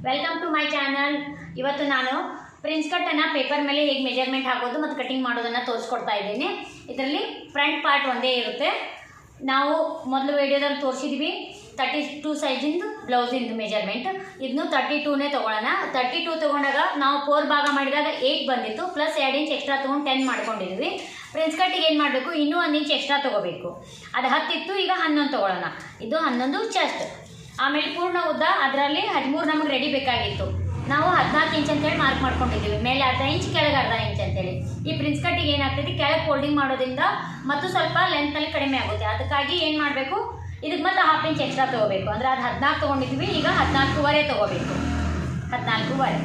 Welcome to my channel. ಇವತ್ತು ನಾನು prince ಕಟ್ಟನ್ನು paper ಮೇಲೆ ಹೇಗೆ ಮೆಜರ್ಮೆಂಟ್ ಹಾಕೋದು ಮತ್ತು ಕಟಿಂಗ್ ಮಾಡೋದನ್ನು ತೋರಿಸ್ಕೊಡ್ತಾ ಇದ್ದೀನಿ. ಇದರಲ್ಲಿ ಫ್ರಂಟ್ ಪಾರ್ಟ್ ಒಂದೇ ಇರುತ್ತೆ. ನಾವು ಮೊದಲು ವಿಡಿಯೋದಲ್ಲಿ ತೋರಿಸಿದ್ವಿ 32 ಸೈಜಿಂದು ಬ್ಲೌಸಿಂದು ಮೆಜರ್ಮೆಂಟ್. ಇದನ್ನು 32ನೇ ತೊಗೊಳ್ಳೋಣ. 32 ತೊಗೊಂಡಾಗ ನಾವು 4 ಭಾಗ ಮಾಡಿದಾಗ 8 ಬಂದಿತ್ತು, ಪ್ಲಸ್ 2 ಇಂಚ್ ಎಕ್ಸ್ಟ್ರಾ ತೊಗೊಂಡು 10 ಮಾಡ್ಕೊಂಡಿದ್ವಿ. ಪ್ರಿನ್ಸ್ ಕಟ್ಟಿಗೆ ಏನು ಮಾಡಬೇಕು, ಇನ್ನೂ 1 ಇಂಚ್ ಎಕ್ಸ್ಟ್ರಾ ತೊಗೋಬೇಕು. ಅದು 10 ಇತ್ತು, ಈಗ 11 ತೊಗೊಳ್ಳೋಣ. ಇದು 11 ಚೆಸ್ಟ್. ಆಮೇಲೆ ಪೂರ್ಣ ಉದ್ದ ಅದರಲ್ಲಿ 13 ನಮಗೆ ರೆಡಿ ಬೇಕಾಗಿತ್ತು. ನಾವು 14 ಇಂಚ್ ಅಂತೇಳಿ ಮಾರ್ಕ್ ಮಾಡ್ಕೊಂಡಿದ್ದೀವಿ. ಮೇಲೆ ಅರ್ಧ ಇಂಚ್, ಕೆಳಗೆ ಅರ್ಧ ಇಂಚ್ ಅಂತೇಳಿ. ಈ ಪ್ರಿನ್ಸ್ ಕಟ್ಟಿಗೆ ಏನಾಗ್ತೈತಿ, ಕೆಳಗೆ ಫೋಲ್ಡಿಂಗ್ ಮಾಡೋದ್ರಿಂದ ಮತ್ತು ಸ್ವಲ್ಪ ಲೆಂತ್ನಲ್ಲಿ ಕಡಿಮೆ ಆಗುತ್ತೆ. ಅದಕ್ಕಾಗಿ ಏನು ಮಾಡಬೇಕು, ಇದಕ್ಕೆ ಮತ್ತೆ 1/2 ಇಂಚ್ ಎಕ್ಸ್ಟ್ರಾ ತೊಗೋಬೇಕು. ಅಂದರೆ ಅದು 14 ತೊಗೊಂಡಿದ್ವಿ, ಈಗ 14.5 ತೊಗೋಬೇಕು. 14.5.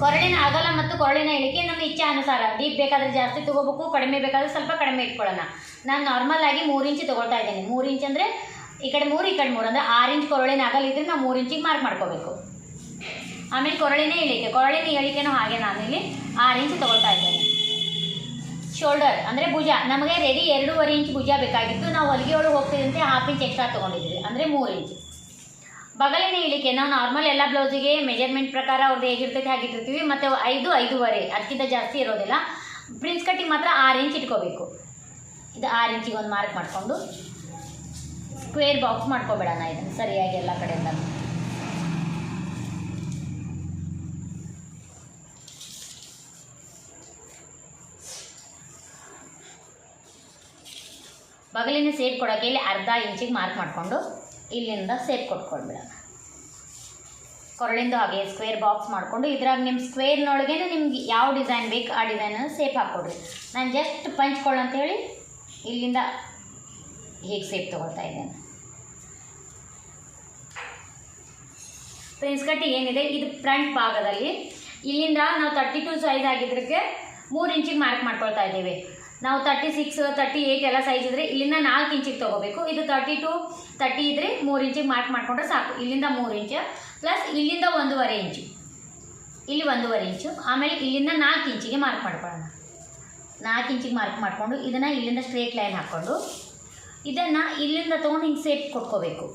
ಕೊರಳಿನ ಅಗಲ ಮತ್ತು ಕೊರಳಿನ ಇಳಿಕೆ ನಮ್ಮ ಇಚ್ಛೆ ಅನುಸಾರ. ಡೀಪ್ ಬೇಕಾದರೆ ಜಾಸ್ತಿ ತೊಗೋಬೇಕು, ಕಡಿಮೆ ಬೇಕಾದರೆ ಸ್ವಲ್ಪ ಕಡಿಮೆ ಇಟ್ಕೊಳ್ಳೋಣ. ನಾನು ನಾರ್ಮಲ್ ಆಗಿ 3 ಇಂಚ್ ತೊಗೊಳ್ತಾ ಇದ್ದೀನಿ. 3 ಇಂಚ್ ಅಂದರೆ ಈ ಕಡೆ 3 ಈ ಕಡೆ 3 ಅಂದರೆ 6 ಇಂಚ್ ಕೊರಳಿನ ಅಗಲ ಇದ್ದರೆ ನಾವು 3 ಇಂಚಿಗೆ ಮಾರ್ಕ್ ಮಾಡ್ಕೋಬೇಕು. ಆಮೇಲೆ ಕೊರಳಿನ ಇಳಿಕೆನೂ ಹಾಗೆ ನಾನಿಲ್ಲಿ 6 ಇಂಚ್ ತೊಗೊಳ್ತಾ ಇದ್ದೇನೆ. ಶೋಲ್ಡರ್ ಅಂದರೆ ಭುಜ, ನಮಗೆ ರೆಡಿ 2.5 ಇಂಚ್ ಭುಜ ಬೇಕಾಗಿತ್ತು. ನಾವು ಹೊಲಿಗೆ ಒಳಗೆ ಹೋಗ್ತಿದ್ದಂತೆ 1/2 ಇಂಚ್ ಎಕ್ಸ್ಟ್ರಾ ತೊಗೊಂಡಿದ್ವಿ, ಅಂದರೆ 3 ಇಂಚ್. ಬಗಲಿನ ಇಳಿಕೆ ನಾವು ನಾರ್ಮಲ್ ಎಲ್ಲ ಬ್ಲೌಸಿಗೆ ಮೆಜರ್ಮೆಂಟ್ ಪ್ರಕಾರ ಅವ್ರದ್ದು ಹೇಗಿರ್ತೈತೆ ಹಾಗಿಟ್ಟಿರ್ತೀವಿ. ಮತ್ತು 5, 5.5 ಅದಕ್ಕಿಂತ ಜಾಸ್ತಿ ಇರೋದಿಲ್ಲ. ಪ್ರಿನ್ಸ್ ಕಟ್ಟಿಗೆ ಮಾತ್ರ 6 ಇಂಚ್ ಇಟ್ಕೋಬೇಕು. ಇದು 6 ಇಂಚಿಗೆ ಒಂದು ಮಾರ್ಕ್ ಮಾಡಿಕೊಂಡು ಸ್ಕ್ವೇರ್ ಬಾಕ್ಸ್ ಮಾಡ್ಕೊಬೇಡೋಣ. ಇದನ್ನು ಸರಿಯಾಗಿ ಎಲ್ಲ ಕಡೆಯಿಂದ ಬಗಲಿನ ಸೇಪ್ ಕೊಡೋಕ್ಕೆ ಇಲ್ಲಿ ಅರ್ಧ ಇಂಚಿಗೆ ಮಾರ್ಕ್ ಮಾಡಿಕೊಂಡು ಇಲ್ಲಿಂದ ಸೇಪ್ ಕೊಟ್ಕೊಳ್ಬಿಡೋಣ. ಕೊರಳಿಂದ ಹಾಗೆ ಸ್ಕ್ವೇರ್ ಬಾಕ್ಸ್ ಮಾಡಿಕೊಂಡು ಇದ್ರಾಗ ನಿಮ್ಮ ಸ್ಕ್ವೇರ್ನೊಳಗೆ ನಿಮ್ಗೆ ಯಾವ ಡಿಸೈನ್ ಬೇಕು ಆ ಡಿಸೈನನ್ನು ಸೇಪ್ ಹಾಕ್ಕೊಡ್ರಿ. ನಾನು ಜಸ್ಟ್ ಪಂಚ್ಕೊಳ್ಳು ಅಂತೇಳಿ ಇಲ್ಲಿಂದ ಹೀಗೆ ಸೇಪ್ ತೊಗೊಳ್ತಾ ಇದ್ದೇನೆ. ಪ್ರಿನ್ಸ್ ಕಟ್ಟಿಗೆ ಏನಿದೆ ಇದು ಫ್ರಂಟ್ ಭಾಗದಲ್ಲಿ ಇಲ್ಲಿಂದ ನಾವು 32 ಸೈಜ್ ಆಗಿದ್ದಕ್ಕೆ 3 ಇಂಚಿಗೆ ಮಾರ್ಕ್ ಮಾಡ್ಕೊಳ್ತಾ ಇದ್ದೀವಿ. ನಾವು 36, 38 ಎಲ್ಲ ಸೈಜ್ ಇದ್ದರೆ ಇಲ್ಲಿಂದ 4 ಇಂಚಿಗೆ ತೊಗೋಬೇಕು. ಇದು 32, 30 ಇದ್ದರೆ 3 ಇಂಚಿಗೆ ಮಾರ್ಕ್ ಮಾಡಿಕೊಂಡ್ರೆ ಸಾಕು. ಇಲ್ಲಿಂದ 3 ಇಂಚ್ ಪ್ಲಸ್ ಇಲ್ಲಿಂದ 1.5 ಇಂಚು, ಇಲ್ಲಿ 1.5 ಇಂಚು. ಆಮೇಲೆ ಇಲ್ಲಿಂದ 4 ಇಂಚಿಗೆ ಮಾರ್ಕ್ ಮಾಡ್ಕೊಳ್ಳೋಣ. 4 ಇಂಚಿಗೆ ಮಾರ್ಕ್ ಮಾಡಿಕೊಂಡು ಇದನ್ನು ಇಲ್ಲಿಂದ ಸ್ಟ್ರೇಟ್ ಲೈನ್ ಹಾಕ್ಕೊಂಡು ಇದನ್ನು ಇಲ್ಲಿಂದ ತೊಗೊಂಡು ಹಿಂಗೆ ಸೇಪ್ ಕೊಟ್ಕೋಬೇಕು.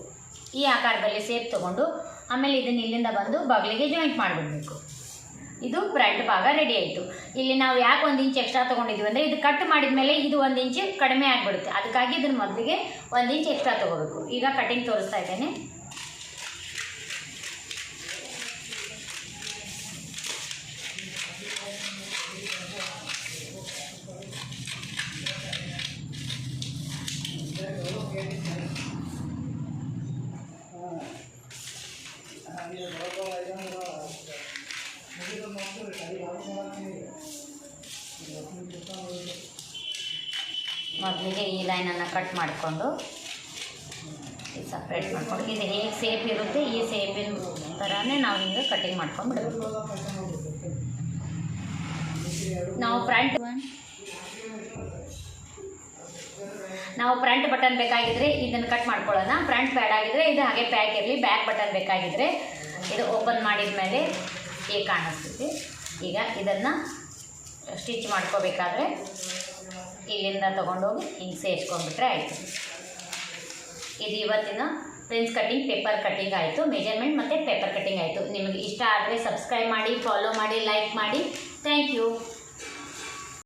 ಈ ಆಕಾರದಲ್ಲಿ ಸೇಪ್ ತೊಗೊಂಡು ಆಮೇಲೆ ಇದನ್ನು ಇಲ್ಲಿಂದ ಬಂದು ಬಗಲಿಗೆ ಜಾಯಿಂಟ್ ಮಾಡಿಬಿಡಬೇಕು. ಇದು ಫ್ರಂಟ್ ಭಾಗ ರೆಡಿ ಆಯಿತು. ಇಲ್ಲಿ ನಾವು ಯಾಕೆ 1 ಇಂಚ್ ಎಕ್ಸ್ಟ್ರಾ ತೊಗೊಂಡಿದ್ವಿ ಅಂದರೆ ಇದು ಕಟ್ ಮಾಡಿದ ಮೇಲೆ ಇದು 1 ಇಂಚ್ ಕಡಿಮೆ ಆಗಿಬಿಡುತ್ತೆ. ಅದಕ್ಕಾಗಿ ಇದನ್ನು ಮೊದಲಿಗೆ 1 ಇಂಚ್ ಎಕ್ಸ್ಟ್ರಾ ತೊಗೋಬೇಕು. ಈಗ ಕಟಿಂಗ್ ತೋರಿಸ್ತಾ ಇದ್ದೇನೆ. ಮೊದಲಿಗೆ ಈ ಲೈನನ್ನು ಕಟ್ ಮಾಡಿಕೊಂಡು ಸಪ್ರೇಟ್ ಮಾಡಿಕೊಂಡು ಇದು ಹೇಗೆ ಸೇಪ್ ಇರುತ್ತೆ ಈ ಸೇಪಿನ ಥರನೇ ನಾವು ಹಿಂಗೆ ಕಟಿಂಗ್ ಮಾಡ್ಕೊಂಡು ಬಿಡಬೇಕು. ನಾವು ಫ್ರಂಟ್ ಬಟನ್ ಬೇಕಾಗಿದ್ದರೆ ಇದನ್ನು ಕಟ್ ಮಾಡ್ಕೊಳ್ಳೋಣ. ಫ್ರಂಟ್ ಪ್ಯಾಡ್ ಆಗಿದ್ದರೆ ಇದು ಹಾಗೆ ಪ್ಯಾಕ್ ಇರಲಿ. ಬ್ಯಾಕ್ ಬಟನ್ ಬೇಕಾಗಿದ್ದರೆ ಇದು ಓಪನ್ ಮಾಡಿದ ಮೇಲೆ ಹೇಗೆ ಕಾಣಿಸ್ತೈತಿ. ಈಗ ಇದನ್ನು ಸ್ಟಿಚ್ ಮಾಡ್ಕೋಬೇಕಾದ್ರೆ ಇಲ್ಲಿಂದ ತೊಗೊಂಡೋಗಿ ಹಿಂಗೆ ಸೇರಿಸ್ಕೊಂಡ್ಬಿಟ್ರೆ ಆಯಿತು. ಇದು ಇವತ್ತಿನ ಪ್ರಿನ್ಸ್ ಕಟ್ಟಿಂಗ್ ಪೇಪರ್ ಕಟ್ಟಿಂಗ್ ಆಯಿತು. ಮೆಜರ್ಮೆಂಟ್ ಮತ್ತು ಪೇಪರ್ ಕಟ್ಟಿಂಗ್ ಆಯಿತು. ನಿಮಗೆ ಇಷ್ಟ ಆದರೆ ಸಬ್ಸ್ಕ್ರೈಬ್ ಮಾಡಿ, ಫಾಲೋ ಮಾಡಿ, ಲೈಕ್ ಮಾಡಿ. Thank you.